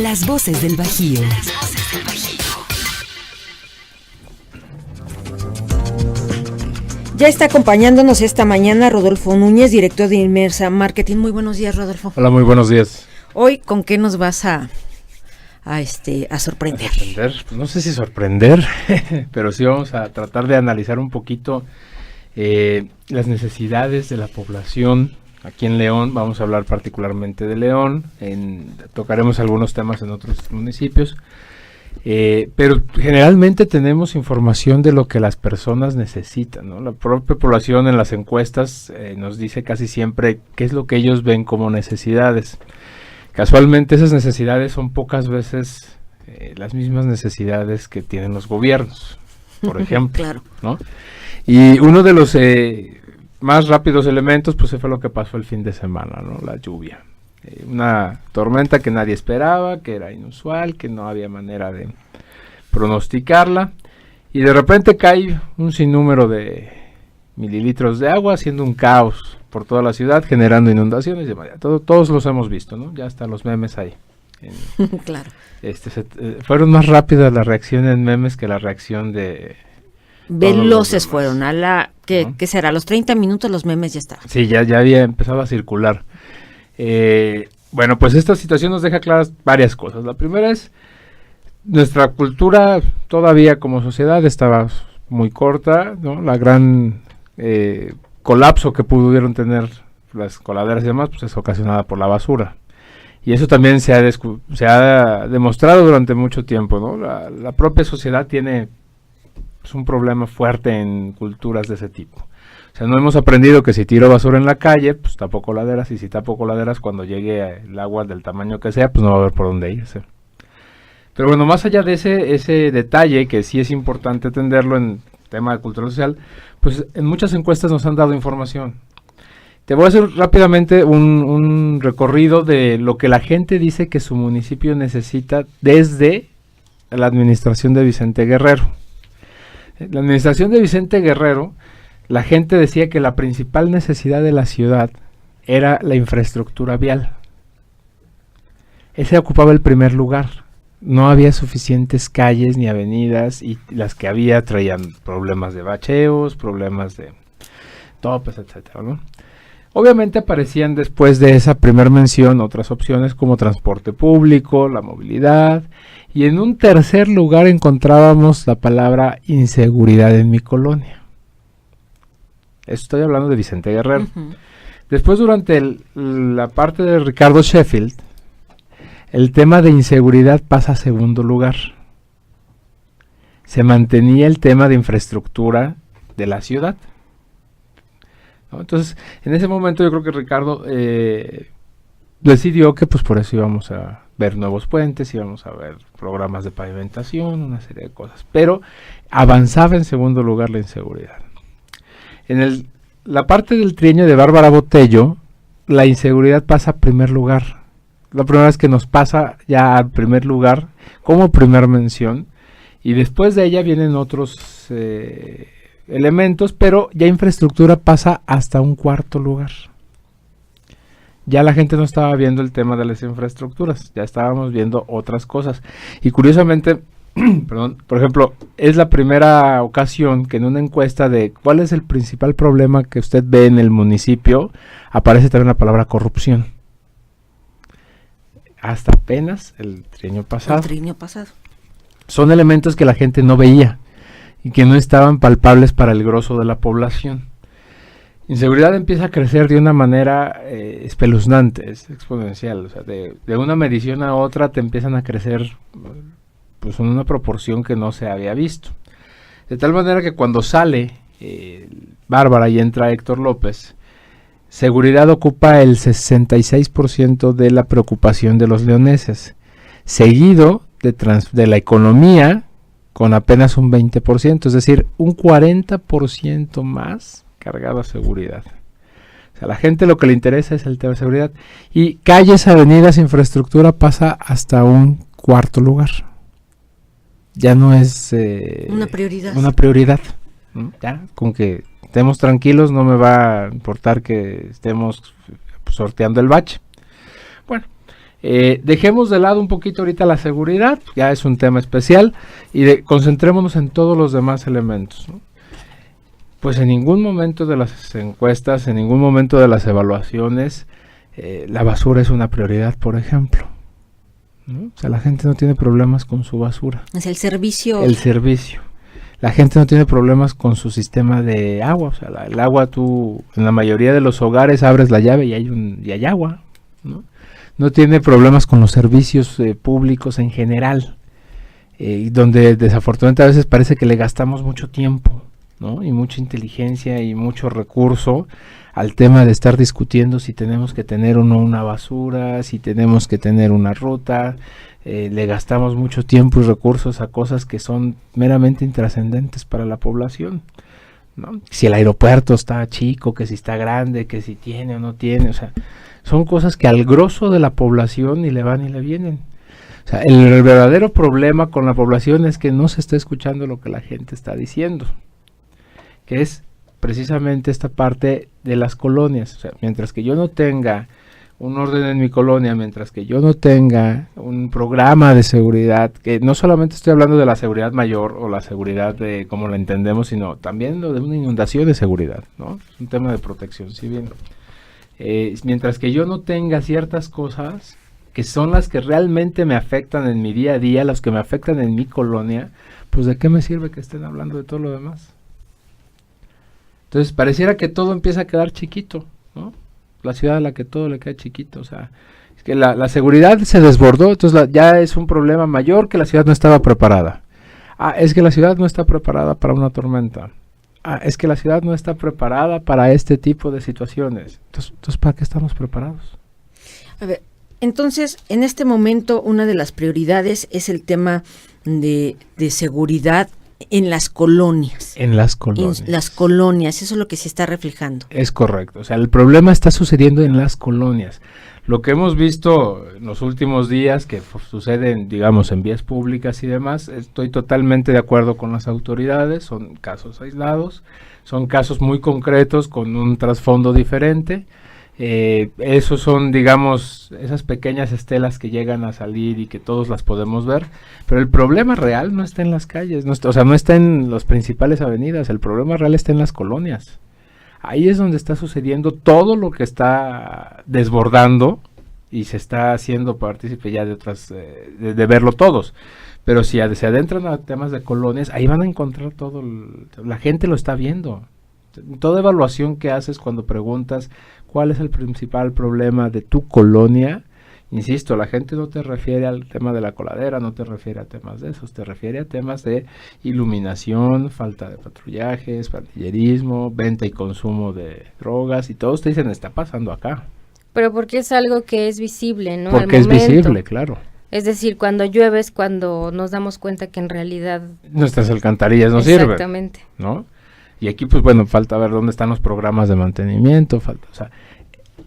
Las voces del Bajío. Ya está acompañándonos esta mañana Rodolfo Núñez, director de Inmersa Marketing. Muy buenos días, Rodolfo. Hola, muy buenos días. Hoy, ¿con qué nos vas a sorprender? Pues no sé si sorprender, pero sí vamos a tratar de analizar un poquito las necesidades de la población aquí en León. Vamos a hablar particularmente de León, tocaremos algunos temas en otros municipios, pero generalmente tenemos información de lo que las personas necesitan, ¿no? La propia población en las encuestas nos dice casi siempre qué es lo que ellos ven como necesidades. Casualmente esas necesidades son pocas veces las mismas necesidades que tienen los gobiernos, por ejemplo, Claro. ¿no? Y uno de los más rápidos elementos, pues fue lo que pasó el fin de semana, ¿no? La lluvia. Una tormenta que nadie esperaba, que era inusual, que no había manera de pronosticarla, y de repente cae un sinnúmero de mililitros de agua, haciendo un caos por toda la ciudad, generando inundaciones. Todos los hemos visto, ¿no? Ya están los memes ahí. Claro. Fueron más rápidas la reacción en memes que la reacción de... Veloces fueron, ¿no? ¿Qué será? A los 30 minutos los memes ya estaban. Sí, ya había empezado a circular. Bueno, pues esta situación nos deja claras varias cosas. La primera es, nuestra cultura todavía como sociedad estaba muy corta, ¿no? La gran colapso que pudieron tener las coladeras y demás, pues es ocasionada por la basura. Y eso también se ha demostrado durante mucho tiempo, ¿no? La propia sociedad tiene un problema fuerte en culturas de ese tipo. O sea, no hemos aprendido que si tiro basura en la calle, pues tapo coladeras, y si tapo coladeras, cuando llegue el agua del tamaño que sea, pues no va a haber por dónde irse. Pero bueno, más allá de ese detalle, que sí es importante atenderlo en tema de cultura social, pues en muchas encuestas nos han dado información. Te voy a hacer rápidamente un recorrido de lo que la gente dice que su municipio necesita desde la administración de Vicente Guerrero. La administración de Vicente Guerrero, la gente decía que la principal necesidad de la ciudad era la infraestructura vial. Ese ocupaba el primer lugar. No había suficientes calles ni avenidas, y las que había traían problemas de bacheos, problemas de topes, etcétera, ¿no? Obviamente aparecían después de esa primer mención otras opciones como transporte público, la movilidad, y en un tercer lugar encontrábamos la palabra inseguridad en mi colonia. Estoy hablando de Vicente Guerrero. Uh-huh. Después, durante la parte de Ricardo Sheffield, el tema de inseguridad pasa a segundo lugar. Se mantenía el tema de infraestructura de la ciudad, ¿no? Entonces, en ese momento yo creo que Ricardo decidió que pues por eso íbamos a ver nuevos puentes, íbamos a ver programas de pavimentación, una serie de cosas. Pero avanzaba en segundo lugar la inseguridad. En la parte del trienio de Bárbara Botello, la inseguridad pasa a primer lugar. La primera vez que nos pasa ya al primer lugar como primer mención, y después de ella vienen otros elementos, pero ya infraestructura pasa hasta un cuarto lugar. Ya la gente no estaba viendo el tema de las infraestructuras, ya estábamos viendo otras cosas. Y curiosamente, perdón, por ejemplo, es la primera ocasión que en una encuesta de cuál es el principal problema que usted ve en el municipio, aparece también la palabra corrupción. Hasta apenas el trienio pasado. Son elementos que la gente no veía y que no estaban palpables para el grosso de la población. Inseguridad empieza a crecer de una manera espeluznante, es exponencial. O sea, de una medición a otra te empiezan a crecer pues en una proporción que no se había visto. De tal manera que cuando sale Bárbara y entra Héctor López, seguridad ocupa el 66% de la preocupación de los leoneses, seguido de la economía con apenas un 20%, es decir, un 40% más cargado a seguridad. O sea, a la gente lo que le interesa es el tema de seguridad. Y calles, avenidas, infraestructura pasa hasta un cuarto lugar. Ya no es una prioridad. Ya, con que estemos tranquilos no me va a importar que estemos sorteando el bache. Bueno, Dejemos de lado un poquito ahorita la seguridad, ya es un tema especial, y concentrémonos en todos los demás elementos, ¿no? Pues en ningún momento de las encuestas, en ningún momento de las evaluaciones, la basura es una prioridad, por ejemplo, ¿no? O sea, la gente no tiene problemas con su basura. Es el servicio. El servicio. La gente no tiene problemas con su sistema de agua. O sea, el agua, tú en la mayoría de los hogares abres la llave y hay agua, ¿no? No tiene problemas con los servicios públicos en general, donde desafortunadamente a veces parece que le gastamos mucho tiempo, ¿no? Y mucha inteligencia y mucho recurso al tema de estar discutiendo si tenemos que tener o no una basura, si tenemos que tener una ruta. Le gastamos mucho tiempo y recursos a cosas que son meramente intrascendentes para la población, ¿no? Si el aeropuerto está chico, que si está grande, que si tiene o no tiene, o sea, son cosas que al grosso de la población ni le van ni le vienen. O sea, el verdadero problema con la población es que no se está escuchando lo que la gente está diciendo, que es precisamente esta parte de las colonias. O sea, mientras que yo no tenga un orden en mi colonia, mientras que yo no tenga un programa de seguridad, que no solamente estoy hablando de la seguridad mayor o la seguridad de como la entendemos, sino también lo de una inundación de seguridad, ¿no? Es un tema de protección civil. Mientras que yo no tenga ciertas cosas que son las que realmente me afectan en mi día a día, las que me afectan en mi colonia, pues ¿de qué me sirve que estén hablando de todo lo demás? Entonces pareciera que todo empieza a quedar chiquito, ¿no? La ciudad a la que todo le queda chiquito, o sea, es que la seguridad se desbordó, entonces ya es un problema mayor, que la ciudad no estaba preparada. Es que la ciudad no está preparada para una tormenta. Es que la ciudad no está preparada para este tipo de situaciones. Entonces ¿para qué estamos preparados? A ver, entonces, en este momento, una de las prioridades es el tema de seguridad en las colonias. En las colonias. En las colonias, eso es lo que se está reflejando. Es correcto, o sea, el problema está sucediendo en las colonias. Lo que hemos visto en los últimos días, que suceden, digamos, en vías públicas y demás, estoy totalmente de acuerdo con las autoridades, son casos aislados, son casos muy concretos con un trasfondo diferente. Esos son, digamos, esas pequeñas estelas que llegan a salir y que todos las podemos ver, pero el problema real no está en las calles, no está en las principales avenidas, el problema real está en las colonias. Ahí es donde está sucediendo todo lo que está desbordando y se está haciendo partícipe ya de otras, de verlo todos. Pero si se adentran a temas de colonias, ahí van a encontrar todo, la gente lo está viendo. Toda evaluación que haces cuando preguntas cuál es el principal problema de tu colonia, insisto, la gente no te refiere al tema de la coladera, no te refiere a temas de esos, te refiere a temas de iluminación, falta de patrullajes, pandillerismo, venta y consumo de drogas, y todos te dicen, está pasando acá. Pero porque es algo que es visible, ¿no? Porque es visible, claro. Es decir, cuando llueve es cuando nos damos cuenta que en realidad nuestras alcantarillas no sirven. Exactamente. ¿No? Y aquí, pues bueno, falta ver dónde están los programas de mantenimiento, o sea,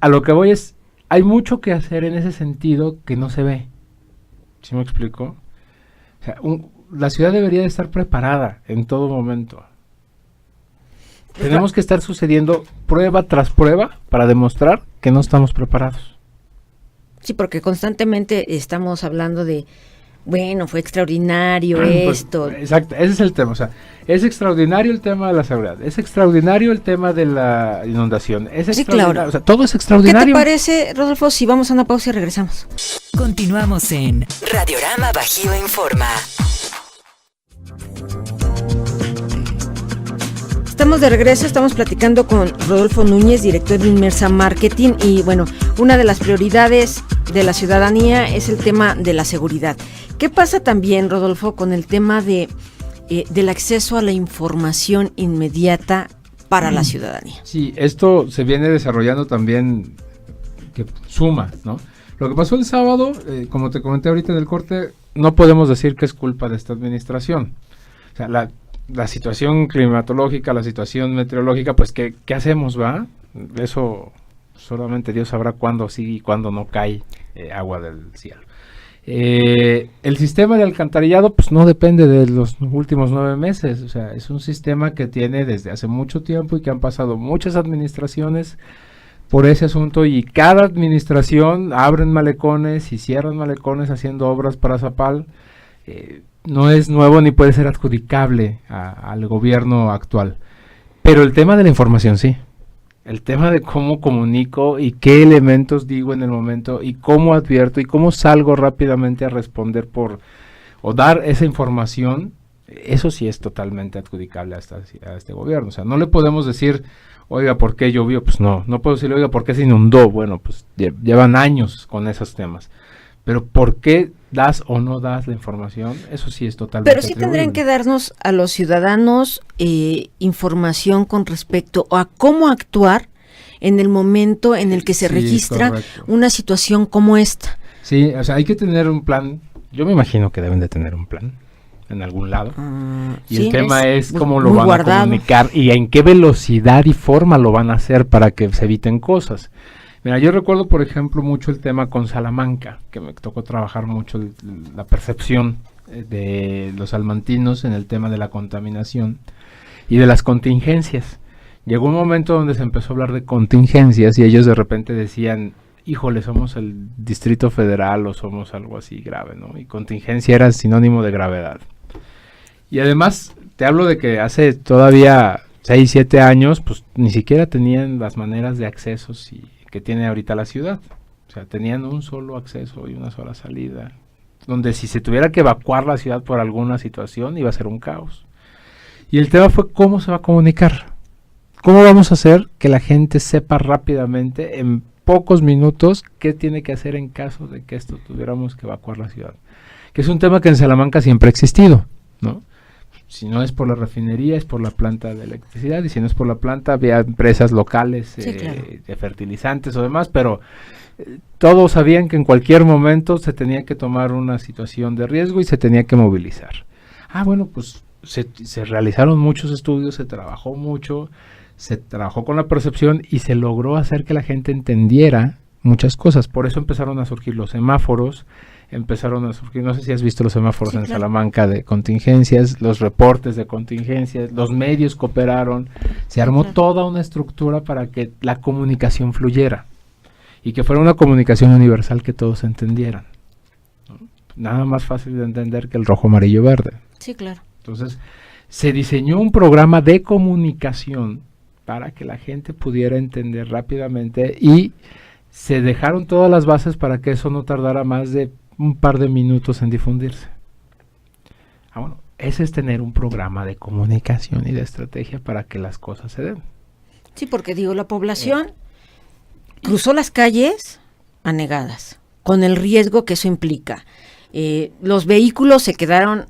a lo que voy es, hay mucho que hacer en ese sentido que no se ve. ¿Sí me explico? O sea, la ciudad debería de estar preparada en todo momento. Tenemos que estar sucediendo prueba tras prueba para demostrar que no estamos preparados. Sí, porque constantemente estamos hablando de, bueno, fue extraordinario esto. Pues, exacto, ese es el tema, o sea, es extraordinario el tema de la seguridad, es extraordinario el tema de la inundación, es extraordinario, claro. O sea, todo es extraordinario. ¿Qué te parece, Rodolfo, si vamos a una pausa y regresamos? Continuamos en Radiorama Bajío Informa. Estamos de regreso, estamos platicando con Rodolfo Núñez, director de Inmersa Marketing, y bueno, una de las prioridades de la ciudadanía es el tema de la seguridad. ¿Qué pasa también, Rodolfo, con el tema del acceso a la información inmediata para la ciudadanía? Sí, esto se viene desarrollando también, que suma, ¿no? Lo que pasó el sábado, como te comenté ahorita en el corte, no podemos decir que es culpa de esta administración. O sea, la situación climatológica, la situación meteorológica, pues ¿qué hacemos, va? Eso solamente Dios sabrá cuándo sí y cuándo no cae agua del cielo. El sistema de alcantarillado pues no depende de los últimos 9 meses, o sea, es un sistema que tiene desde hace mucho tiempo y que han pasado muchas administraciones por ese asunto, y cada administración abren malecones y cierran malecones haciendo obras para Zapal. No es nuevo ni puede ser adjudicable al gobierno actual. Pero el tema de la información sí. El tema de cómo comunico y qué elementos digo en el momento y cómo advierto y cómo salgo rápidamente a responder o dar esa información, eso sí es totalmente adjudicable a este gobierno. O sea, no le podemos decir, oiga, ¿por qué llovió? Pues no puedo decirle, oiga, ¿por qué se inundó? Bueno, pues llevan años con esos temas. Pero ¿por qué das o no das la información? Eso sí es totalmente Pero sí tendrían que darnos a los ciudadanos información con respecto a cómo actuar en el momento en el que se registra una situación como esta. Sí, o sea, hay que tener un plan. Yo me imagino que deben de tener un plan en algún lado. Y el tema es cómo lo van a comunicar y en qué velocidad y forma lo van a hacer para que se eviten cosas. Mira, yo recuerdo, por ejemplo, mucho el tema con Salamanca, que me tocó trabajar mucho la percepción de los salmantinos en el tema de la contaminación y de las contingencias. Llegó un momento donde se empezó a hablar de contingencias y ellos de repente decían, híjole, somos el Distrito Federal o somos algo así grave, ¿no? Y contingencia era sinónimo de gravedad. Y además, te hablo de que hace todavía 6, 7 años, pues ni siquiera tenían las maneras de accesos que tiene ahorita la ciudad. O sea, tenían un solo acceso y una sola salida, donde si se tuviera que evacuar la ciudad por alguna situación iba a ser un caos. Y el tema fue cómo se va a comunicar. ¿Cómo vamos a hacer que la gente sepa rápidamente, en pocos minutos, qué tiene que hacer en caso de que tuviéramos que evacuar la ciudad? Que es un tema que en Salamanca siempre ha existido, ¿no? Si no es por la refinería, es por la planta de electricidad, y si no es por la planta, había empresas locales claro, de fertilizantes o demás, pero todos sabían que en cualquier momento se tenía que tomar una situación de riesgo y se tenía que movilizar. Bueno, pues se realizaron muchos estudios, se trabajó mucho, se trabajó con la percepción y se logró hacer que la gente entendiera muchas cosas. Por eso empezaron a surgir los semáforos, no sé si has visto los semáforos en Salamanca de contingencias, los reportes de contingencias, los medios cooperaron, se armó toda una estructura para que la comunicación fluyera y que fuera una comunicación universal que todos entendieran, ¿no? Nada más fácil de entender que el rojo, amarillo, verde. Sí, claro. Entonces, se diseñó un programa de comunicación para que la gente pudiera entender rápidamente y se dejaron todas las bases para que eso no tardara más de un par de minutos en difundirse. Bueno, ese es tener un programa de comunicación y de estrategia para que las cosas se den. Sí, porque la población cruzó las calles anegadas, con el riesgo que eso implica. Los vehículos se quedaron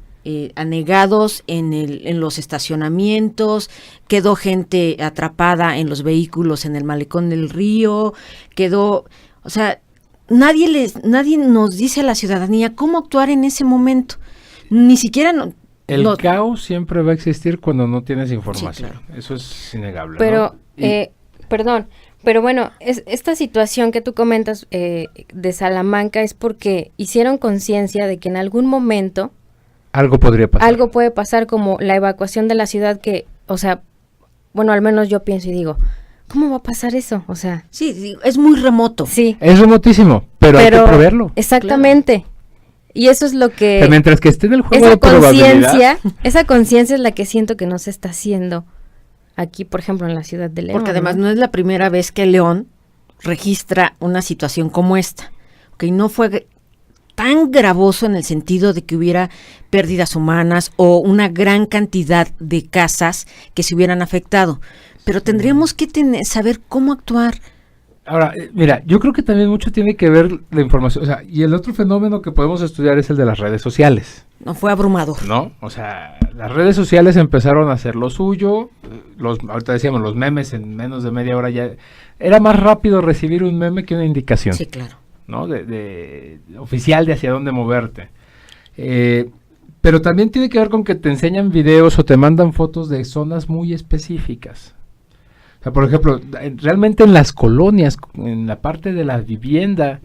anegados en los estacionamientos, quedó gente atrapada en los vehículos en el malecón del río, nadie nos dice a la ciudadanía cómo actuar en ese momento, ni siquiera el caos siempre va a existir cuando no tienes información, sí, claro. Eso es innegable. Pero, ¿no? Pero bueno, esta situación que tú comentas de Salamanca es porque hicieron conciencia de que en algún momento algo podría pasar. Algo puede pasar, como la evacuación de la ciudad que, o sea, bueno, al menos yo pienso y digo, ¿cómo va a pasar eso? O sea, sí, es muy remoto. Sí. Es remotísimo, pero hay que preverlo. Exactamente. Claro. Y eso es lo que... Pero mientras que esté en el juego de probabilidad. Esa conciencia es la que siento que no se está haciendo aquí, por ejemplo, en la ciudad de León. Porque además no es la primera vez que León registra una situación como esta. Que no fue tan gravoso en el sentido de que hubiera pérdidas humanas o una gran cantidad de casas que se hubieran afectado. Pero tendríamos que saber cómo actuar. Ahora, mira, yo creo que también mucho tiene que ver la información, o sea, y el otro fenómeno que podemos estudiar es el de las redes sociales. No, fue abrumador. ¿No? O sea, las redes sociales empezaron a hacer lo suyo, ahorita decíamos, los memes en menos de media hora ya, era más rápido recibir un meme que una indicación. Sí, claro. ¿No? De oficial de hacia dónde moverte. Pero también tiene que ver con que te enseñan videos o te mandan fotos de zonas muy específicas. O sea, por ejemplo, realmente en las colonias, en la parte de la vivienda,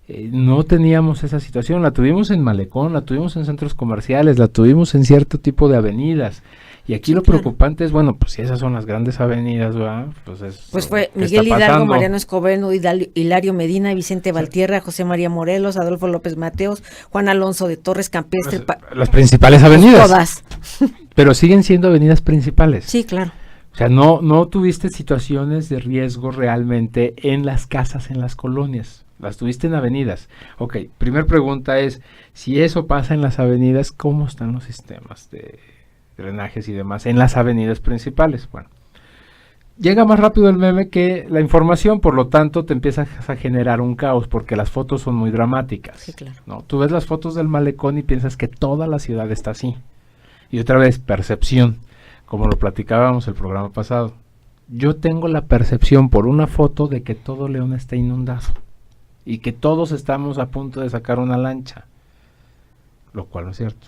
no teníamos esa situación. La tuvimos en Malecón, la tuvimos en centros comerciales, la tuvimos en cierto tipo de avenidas. Y aquí lo preocupante es, bueno, pues si esas son las grandes avenidas, ¿verdad? Pues fue Miguel Hidalgo, Mariano Escobedo, Hilario Medina, Vicente Valtierra, José María Morelos, Adolfo López Mateos, Juan Alonso de Torres, Campestre. Las principales avenidas. Todas. Pero siguen siendo avenidas principales. Sí, claro. O sea, no tuviste situaciones de riesgo realmente en las casas, en las colonias. Las tuviste en avenidas. Ok, primer pregunta es, si eso pasa en las avenidas, ¿cómo están los sistemas de drenajes y demás en las avenidas principales? Bueno, llega más rápido el meme que la información, por lo tanto te empiezas a generar un caos porque las fotos son muy dramáticas. Sí, claro. ¿No? Tú ves las fotos del malecón y piensas que toda la ciudad está así. Y otra vez, percepción, como lo platicábamos el programa pasado. Yo tengo la percepción por una foto de que todo León está inundado y que todos estamos a punto de sacar una lancha, lo cual no es cierto.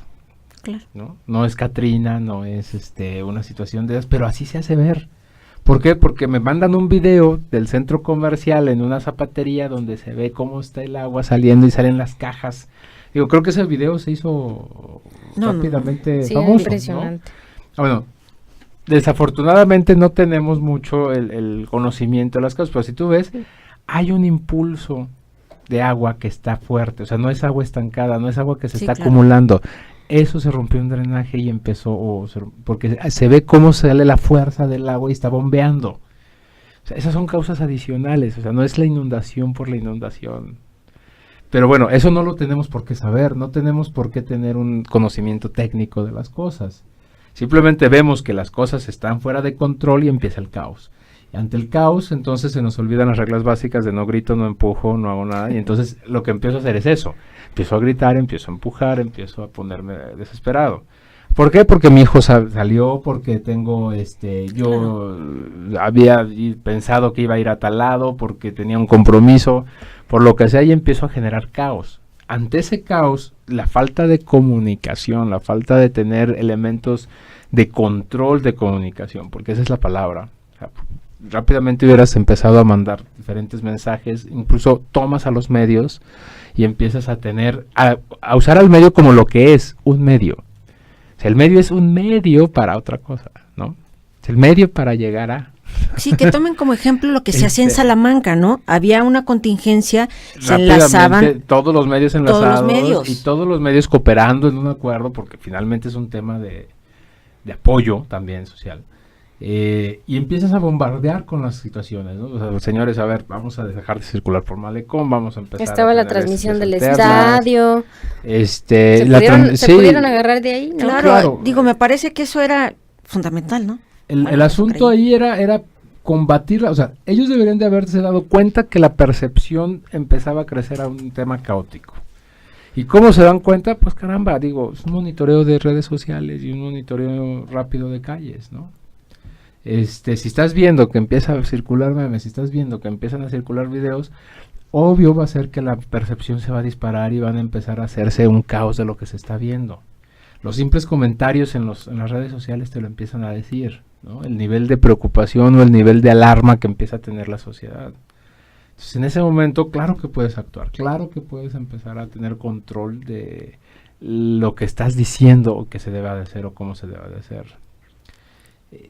Claro. No es Katrina, no es una situación de esas, pero así se hace ver. ¿Por qué? Porque me mandan un video del centro comercial en una zapatería donde se ve cómo está el agua saliendo y salen las cajas. Digo, creo que ese video se hizo rápidamente famoso. Sí, impresionante. ¿No? Bueno, desafortunadamente no tenemos mucho el conocimiento de las cosas, pero si tú ves, hay un impulso de agua que está fuerte, o sea, no es agua estancada, no es agua que se está acumulando. Eso se rompió un drenaje y empezó, porque se ve cómo sale la fuerza del agua y está bombeando. O sea, esas son causas adicionales, o sea, no es la inundación por la inundación. Pero bueno, eso no lo tenemos por qué saber, no tenemos por qué tener un conocimiento técnico de las cosas. Simplemente vemos que las cosas están fuera de control y empieza el caos. Y ante el caos, entonces se nos olvidan las reglas básicas de no grito, no empujo, no hago nada. Y entonces lo que empiezo a hacer es eso. Empiezo a gritar, empiezo a empujar, empiezo a ponerme desesperado. ¿Por qué? Porque mi hijo salió, porque tengo, yo había pensado que iba a ir a tal lado, porque tenía un compromiso, por lo que sea, y empiezo a generar caos. Ante ese caos, la falta de comunicación, la falta de tener elementos de control de comunicación, porque esa es la palabra. O sea, rápidamente hubieras empezado a mandar diferentes mensajes, incluso tomas a los medios y empiezas a usar al medio como lo que es, un medio. O sea, el medio es un medio para otra cosa, ¿no? Es el medio para llegar a... Sí, que tomen como ejemplo lo que se hacía en Salamanca, ¿no? Había una contingencia, se enlazaban... Todos los medios enlazados, todos los medios. Y todos los medios cooperando en un acuerdo, porque finalmente es un tema de apoyo también social. Y empiezas a bombardear con las situaciones, ¿no? O sea, señores, a ver, vamos a dejar de circular por Malecón, vamos a empezar Estaba la transmisión del estadio. ¿Se pudieron agarrar de ahí? ¿No? Claro, digo, me parece que eso era fundamental, ¿no? El asunto ahí era combatirla, o sea, ellos deberían de haberse dado cuenta que la percepción empezaba a crecer a un tema caótico. ¿Y cómo se dan cuenta? Pues caramba, digo, es un monitoreo de redes sociales y un monitoreo rápido de calles, ¿no? Si estás viendo que empieza a circular memes, si estás viendo que empiezan a circular videos, obvio va a ser que la percepción se va a disparar y van a empezar a hacerse un caos de lo que se está viendo. Los simples comentarios en las redes sociales te lo empiezan a decir, ¿no? El nivel de preocupación o el nivel de alarma que empieza a tener la sociedad. Entonces, en ese momento, claro que puedes actuar, claro que puedes empezar a tener control de lo que estás diciendo o que se debe de hacer o cómo se debe de hacer.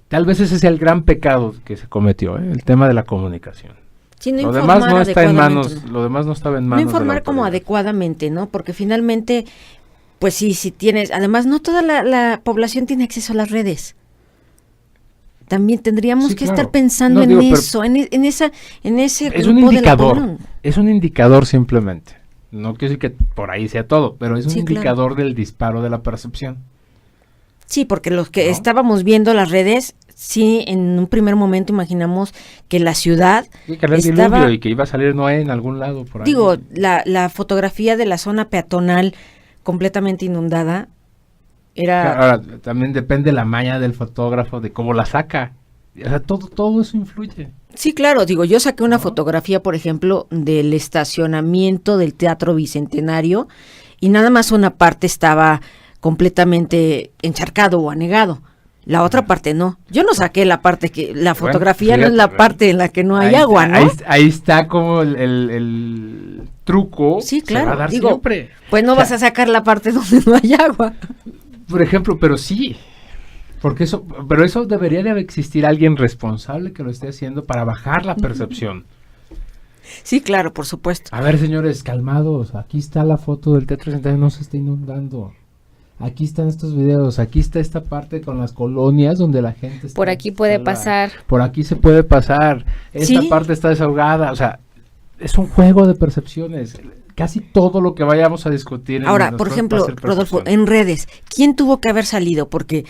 Tal vez ese sea el gran pecado que se cometió, el tema de la comunicación. Sí, no lo demás no está en manos, ¿no? Lo demás no estaba en manos. No informar como adecuadamente, ¿no? Porque finalmente, pues sí, si tienes, además no toda la población tiene acceso a las redes. También tendríamos que estar pensando en eso, en ese es un indicador, es un indicador simplemente. No quiero decir que por ahí sea todo, pero es un indicador del disparo de la percepción. Sí, porque los que estábamos viendo las redes, sí, en un primer momento imaginamos que la ciudad estaba... y que iba a salir Noé en algún lado por ahí. Digo, la fotografía de la zona peatonal completamente inundada era... Ahora, también depende la maña del fotógrafo, de cómo la saca. O sea, todo eso influye. Sí, claro, digo, yo saqué una fotografía, por ejemplo, del estacionamiento del Teatro Bicentenario y nada más una parte estaba completamente encharcado o anegado. La otra parte no. Yo no saqué la parte que... La fotografía fíjate, no es la parte en la que no hay agua, ¿no? Ahí está como el truco. Sí, claro. Se va a dar digo, siempre. Pues no vas a sacar la parte donde no hay agua. Por ejemplo, pero sí. Porque pero eso debería de existir alguien responsable que lo esté haciendo para bajar la percepción. Sí, claro, por supuesto. A ver, señores, calmados, aquí está la foto del T-39, no se está inundando. Aquí están estos videos, aquí está esta parte con las colonias donde la gente está... Por aquí puede pasar. Por aquí se puede pasar, esta parte está desahogada, o sea, es un juego de percepciones. Casi todo lo que vayamos a discutir... Ahora, por ejemplo, Rodolfo, en redes, ¿quién tuvo que haber salido? Porque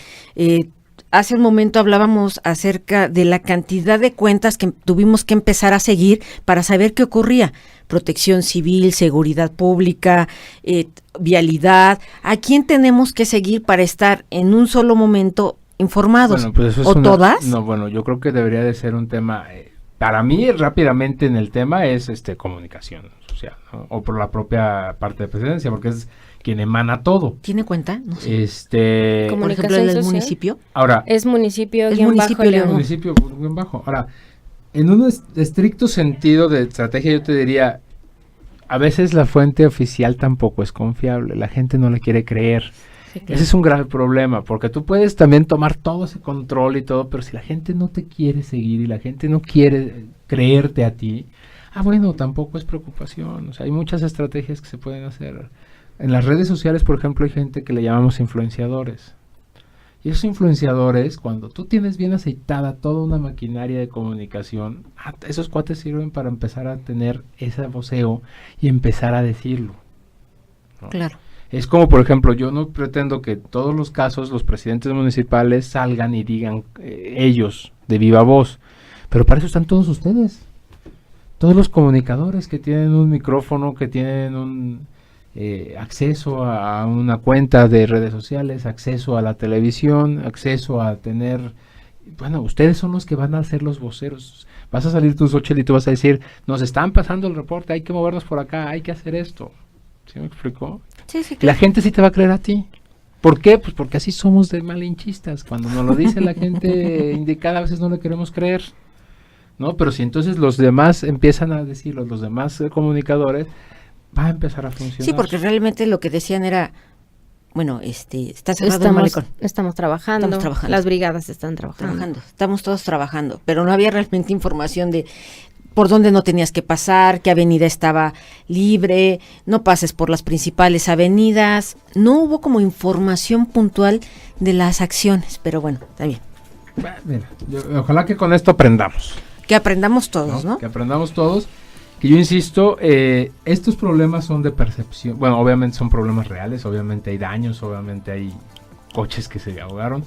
hace un momento hablábamos acerca de la cantidad de cuentas que tuvimos que empezar a seguir para saber qué ocurría. Protección Civil, Seguridad Pública, Vialidad. ¿A quién tenemos que seguir para estar en un solo momento informados? Bueno, pues eso ¿O todas? No, bueno, yo creo que debería de ser un tema... para mí, rápidamente en el tema es comunicación social, ¿no? O por la propia parte de presidencia, porque es quien emana todo. ¿Tiene cuenta? No sé. Comunicación por ejemplo, en el social. municipio. Ahora, Es municipio Es guión municipio bajo León. León. municipio bien bajo. Ahora, en un estricto sentido de estrategia, yo te diría, a veces la fuente oficial tampoco es confiable, la gente no le quiere creer. Sí, claro. Ese es un grave problema, porque tú puedes también tomar todo ese control y todo, pero si la gente no te quiere seguir y la gente no quiere creerte a ti, bueno, tampoco es preocupación. O sea, hay muchas estrategias que se pueden hacer. En las redes sociales, por ejemplo, hay gente que le llamamos influenciadores. Y esos influenciadores, cuando tú tienes bien aceitada toda una maquinaria de comunicación, esos cuates sirven para empezar a tener ese voceo y empezar a decirlo, ¿no? Claro. Es como, por ejemplo, yo no pretendo que todos los casos los presidentes municipales salgan y digan ellos de viva voz, pero para eso están todos ustedes, todos los comunicadores que tienen un micrófono, que tienen un acceso a una cuenta de redes sociales, acceso a la televisión, acceso a tener... Bueno, ustedes son los que van a ser los voceros. Vas a salir tú, Xochitl, y tú vas a decir, nos están pasando el reporte, hay que movernos por acá, hay que hacer esto. ¿Sí me explicó? Sí, sí, La gente sí te va a creer a ti. ¿Por qué? Pues porque así somos de malinchistas. Cuando nos lo dice la gente indicada, a veces no le queremos creer, ¿no? Pero si entonces los demás empiezan a decirlo, los demás comunicadores, va a empezar a funcionar. Sí, porque realmente lo que decían era, bueno, está cerrado el malecón. Estamos trabajando, las brigadas están trabajando. Estamos todos trabajando, pero no había realmente información de por dónde no tenías que pasar, qué avenida estaba libre, no pases por las principales avenidas. No hubo como información puntual de las acciones, pero bueno, está bien. Mira, ojalá que con esto aprendamos. Que aprendamos todos, ¿no? Que aprendamos todos. Que yo insisto, estos problemas son de percepción. Bueno, obviamente son problemas reales, obviamente hay daños, obviamente hay coches que se ahogaron.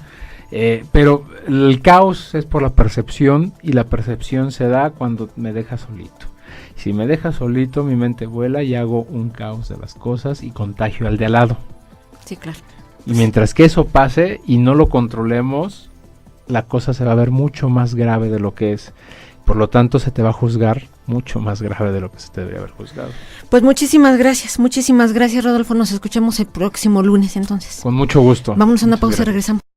Pero el caos es por la percepción y la percepción se da cuando me deja solito. Si me deja solito, mi mente vuela y hago un caos de las cosas y contagio al de al lado. Sí, claro. Y mientras que eso pase y no lo controlemos, la cosa se va a ver mucho más grave de lo que es. Por lo tanto, se te va a juzgar mucho más grave de lo que se te debería haber juzgado. Pues muchísimas gracias, Rodolfo. Nos escuchamos el próximo lunes entonces. Con mucho gusto. Vámonos a una Muchas pausa y gracias. regresamos.